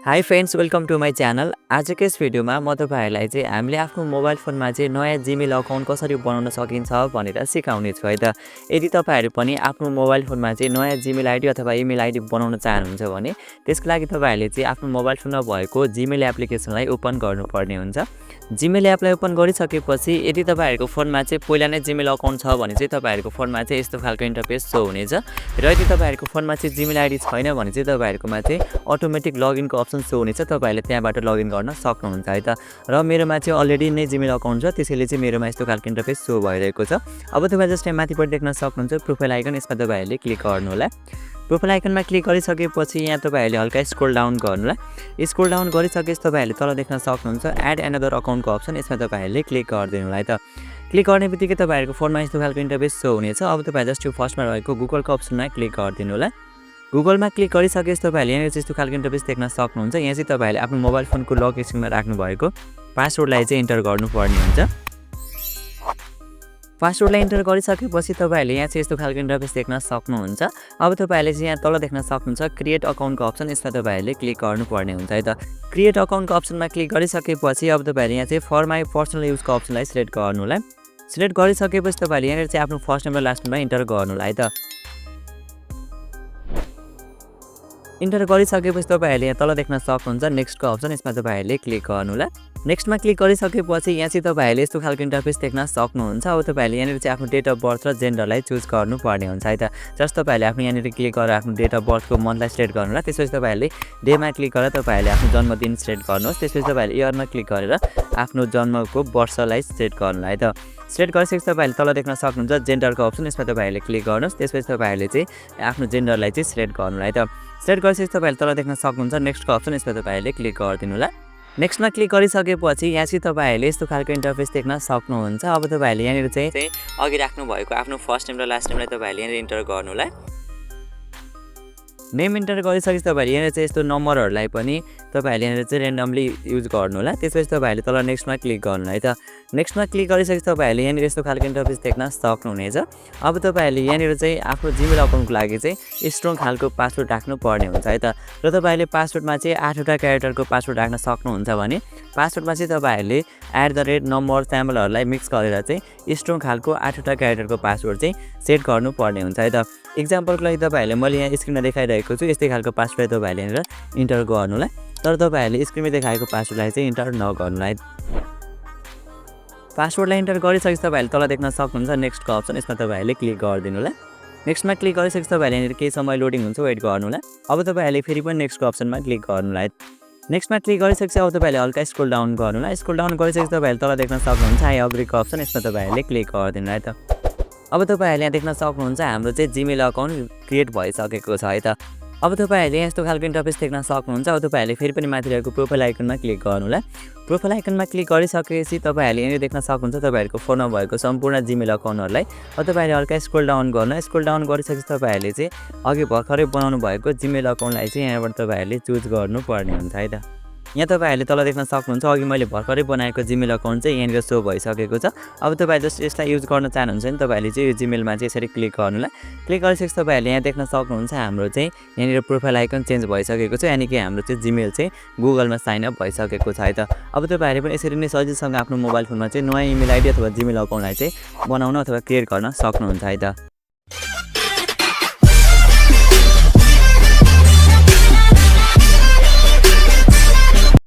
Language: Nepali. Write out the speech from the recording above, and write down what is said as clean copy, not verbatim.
High friends, welcome to my channel. आजको यस भिडियोमा म तपाईँहरूलाई चाहिँ हामीले आफ्नो मोबाइल फोनमा चाहिँ नयाँ जिमेल अकाउन्ट कसरी बनाउन सकिन्छ भनेर सिकाउने छु है त। यदि तपाईँहरू पनि आफ्नो मोबाइल फोनमा चाहिँ नयाँ जिमेल आइडी अथवा इमेल आइडी बनाउन चाहनुहुन्छ भने त्यसको लागि तपाईँहरूले चाहिँ आफ्नो मोबाइल फोनमा भएको जिमेल एप्लिकेसनलाई ओपन गर्नुपर्ने हुन्छ। जिमेल एपलाई ओपन गरिसकेपछि यदि तपाईँहरूको फोनमा चाहिँ पहिला नै जिमेल अकाउन्ट छ भने चाहिँ तपाईँहरूको फोनमा चाहिँ यस्तो खालको इन्टरफेस सो हुनेछ र यदि तपाईँहरूको फोनमा चाहिँ जिमेल आइडी छैन भने चाहिँ तपाईँहरूकोमा चाहिँ अटोमेटिक लगइनको अप्सन सो हुनेछ। तपाईँहरूले त्यहाँबाट लगइन गर्न सक्नुहुन्छ है त। र मेरोमा चाहिँ अलरेडी नै जिमेल अकाउन्ट छ, त्यसैले चाहिँ मेरोमा यस्तो खालको इन्टरफेस सो भइरहेको छ। अब तपाईँ जस्तै माथिपट्टि देख्न सक्नुहुन्छ प्रोफाइल आइकन, यसमा तपाईँहरूले क्लिक गर्नु होला। प्रोफाइल आइकनमा क्लिक गरिसकेपछि यहाँ तपाईँहरूले हल्का स्क्रोल डाउन गर्नु होला। स्क्रोल डाउन गरिसकेपछि तपाईँहरूले तल देख्न सक्नुहुन्छ एड एनदर अकाउन्टको अप्सन, यसमा तपाईँहरूले क्लिक गरिदिनु होला है त। क्लिक गर्ने बित्तिकै तपाईँहरूको फोनमा यस्तो खालको इन्टरफेस सो हुनेछ। अब तपाईँ जस्ट यो फर्स्टमा रहेको गुगलको अप्सनमा क्लिक गरिदिनु होला। गुगलमा क्लिक गरिसकेपछि तपाईँहरूले यहाँनिर चाहिँ यस्तो खालको इन्टरफेस देख्न सक्नुहुन्छ। यहाँ चाहिँ तपाईँहरूले आफ्नो मोबाइल फोनको लक स्क्रिनमा राख्नु भएको पासवर्डलाई चाहिँ इन्टर गर्नुपर्ने हुन्छ। पासवर्डलाई इन्टर गरिसकेपछि तपाईँहरूले यहाँ चाहिँ यस्तो खालको इन्टरफेस देख्न सक्नुहुन्छ। अब तपाईँहरूले चाहिँ यहाँ तल देख्न सक्नुहुन्छ क्रिएट अकाउन्टको अप्सन, यसमा तपाईँहरूले क्लिक गर्नुपर्ने हुन्छ है त। क्रिएट अकाउन्टको अप्सनमा क्लिक गरिसकेपछि अब तपाईँहरूले यहाँ चाहिँ फर माई पर्सनल युजको अप्सनलाई सिलेक्ट गर्नु होला। सिलेक्ट गरिसकेपछि तपाईँहरूले यहाँनिर चाहिँ आफ्नो फर्स्ट नेम र लास्ट नेमलाई इन्टर गर्नु होला है त। इन्टर गरिसकेपछि तपाईँहरूले यहाँ तल देख्न सक्नुहुन्छ नेक्स्टको अप्सन, यसमा तपाईँहरूले क्लिक गर्नु होला। नेक्स्टमा क्लिक गरिसकेपछि यहाँ चाहिँ तपाईँहरूले यस्तो खालको इन्टरफेस देख्न सक्नुहुन्छ। अब तपाईँहरूले यहाँनिर चाहिँ आफ्नो डेट अफ बर्थ र जेन्डरलाई चुज गर्नुपर्ने हुन्छ है त। जस्ट तपाईँहरूले आफ्नो यहाँनिर क्लिक गरेर आफ्नो डेट अफ बर्थको मन्थलाई सिलेक्ट गर्नु होला। त्यसपछि तपाईँहरूले डेमा क्लिक गरेर तपाईँहरूले आफ्नो जन्मदिन सिलेक्ट गर्नुहोस्। त्यसपछि तपाईँहरूले इयरमा क्लिक गरेर आफ्नो जन्मको वर्षलाई सिलेक्ट गर्नु होला है त। सिलेक्ट गरिसकेपछि तपाईँहरूले तल देख्न सक्नुहुन्छ जेन्डरको अप्सन, यसमा तपाईँहरूले क्लिक गर्नुहोस्। त्यसपछि तपाईँहरूले चाहिँ आफ्नो जेन्डरलाई चाहिँ सिलेक्ट गर्नु होला है त। सिलेक्ट गरिसकेपछि तपाईँहरूले तल देख्न सक्नुहुन्छ नेक्स्टको अप्सन, यसमा तपाईँहरूले क्लिक गरिदिनु होला। नेक्स्टमा क्लिक गरिसकेपछि यहाँ चाहिँ तपाईँहरूले यस्तो खालको इन्टरफेस देख्न सक्नुहुन्छ। अब तपाईँहरूले यहाँनिर चाहिँ अघि राख्नु भएको आफ्नो फर्स्ट नेम र लास्ट नेमलाई तपाईँहरूले यहाँनिर इन्टर गर्नु होला। नेम इन्टर गरिसकेपछि तपाईँहरूले यहाँनिर चाहिँ यस्तो नम्बरहरूलाई पनि तपाईँहरूले यहाँनिर चाहिँ रेन्डमली युज गर्नु होला। त्यसपछि तपाईँहरूले तल नेक्स्टमा क्लिक गर्नु है त। नेक्स्टमा क्लिक गरिसकेपछि तपाईँहरूले यहाँनिर यस्तो खालको इन्टरफेस देख्न सक्नुहुनेछ। अब तपाईँहरूले यहाँनिर चाहिँ आफ्नो जिमेल अकाउन्टको लागि चाहिँ स्ट्रङ खालको पासवर्ड राख्नु पर्ने हुन्छ है त। र तपाईँहरूले पासवर्डमा चाहिँ 8वटा क्यारेक्टरको पासवर्ड राख्न सक्नुहुन्छ भने पासवर्डमा चाहिँ तपाईँहरूले @ नम्बर स्याम्पलहरूलाई मिक्स गरेर चाहिँ स्ट्रङ खालको 8वटा क्यारेक्टरको पासवर्ड चाहिँ सेट गर्नुपर्ने हुन्छ है त। इक्जाम्पलको लागि तपाईँहरूले मैले यहाँ स्क्रिनमा देखाइरहेको छु, यस्तै खालको पासवर्ड तपाईँहरूले यहाँनिर इन्टर गर्नु होला। तर तपाईँहरूले स्क्रिनमा देखाएको पासवर्डलाई चाहिँ इन्टर नगर्नु होला है। पासवर्डलाई इन्टर गरिसकेपछि तपाईँहरूले तल देख्न सक्नुहुन्छ नेक्स्टको अप्सन, यसमा तपाईँहरूले क्लिक गरिदिनु होला। नेक्स्टमा क्लिक गरिसकेपछि तपाईँहरूले यहाँनिर केही समय लोडिङ हुन्छ, वेट गर्नु होला। अब तपाईँहरूले फेरि पनि नेक्स्टको अप्सनमा क्लिक गर्नु होला है। नेक्स्टमा क्लिक गरिसकेपछि अब तपाईँहरूले हल्का स्क्रोल डाउन गर्नु होला। स्क्रोल डाउन गरिसकेपछि तपाईँहरूले तल देख्न सक्नुहुन्छ आई अग्रीको अप्सन, यसमा तपाईँहरूले क्लिक गरिदिनु है त। अब तपाईँहरूले यहाँ देख्न सक्नुहुन्छ हाम्रो चाहिँ जिमेल अकाउन्ट क्रिएट भइसकेको छ है त। अब तपाईँहरूले यहाँ यस्तो खालको इन्टरफेस देख्न सक्नुहुन्छ। अब तपाईँहरूले फेरि पनि माथि रहेको प्रोफाइल आइकनमा क्लिक गर्नु होला। प्रोफाइल आइकनमा क्लिक गरिसकेपछि तपाईँहरूले यहाँनिर देख्न सक्नुहुन्छ तपाईँहरूको फोनमा भएको सम्पूर्ण जिमेल अकाउन्टहरूलाई। अब तपाईँहरूले हल्का स्क्रोल डाउन गर्नु। स्क्रोल डाउन गरिसकेपछि तपाईँहरूले चाहिँ अघि भर्खरै बनाउनु भएको जिमेल अकाउन्टलाई चाहिँ यहाँबाट तपाईँहरूले चुज गर्नुपर्ने हुन्छ है त। यहाँ तपाईँहरूले तल देख्न सक्नुहुन्छ अघि मैले भर्खरै बनाएको जिमेल अकाउन्ट चाहिँ यहाँनिर सो भइसकेको छ। अब तपाईँ जस्ट यसलाई युज गर्न चाहनुहुन्छ भने तपाईँहरूले चाहिँ यो जिमेलमा चाहिँ यसरी क्लिक गर्नु होला। क्लिक गरिसकेपछि तपाईँहरूले यहाँ देख्न सक्नुहुन्छ हाम्रो चाहिँ यहाँनिर प्रोफाइल आइकन चेन्ज भइसकेको छ, यानि कि हाम्रो चाहिँ जिमेल चाहिँ गुगलमा साइन अप भइसकेको छ है त। अब तपाईँहरूले पनि यसरी नै सजिलोसँग आफ्नो मोबाइल फोनमा चाहिँ नयाँ इमेल आइडी अथवा जिमेल अकाउन्टलाई चाहिँ बनाउन अथवा क्रिएट गर्न सक्नुहुन्छ है त।